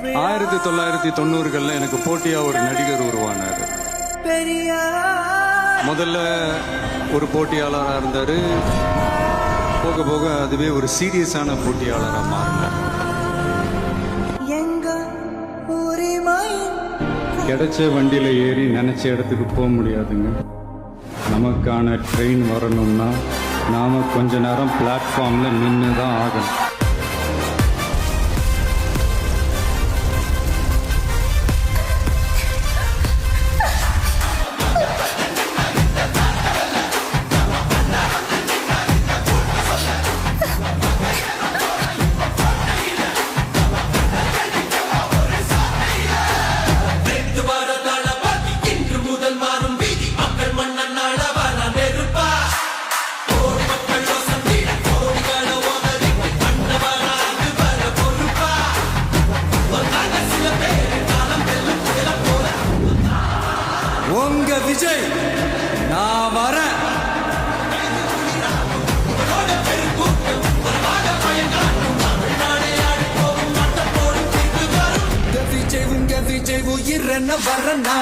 1990களில் எனக்கு போட்டியா ஒரு நடிகர் உருவானார். முதல்ல ஒரு போட்டியாளராக இருந்தாரு. போக போக அதுவே ஒரு சீரியஸான போட்டியாளராக மாறினார். கிடைச்ச வண்டியில ஏறி நினைச்ச இடத்துக்கு போக முடியாதுங்க. நமக்கான ட்ரெயின் வரணும்னா நாம கொஞ்ச நேரம் பிளாட்ஃபார்ம்ல நின்று தான் ஆகணும். உங்க விஜய் நான் வரேன். உங்க விஜய் உயிர் என்ன வரனா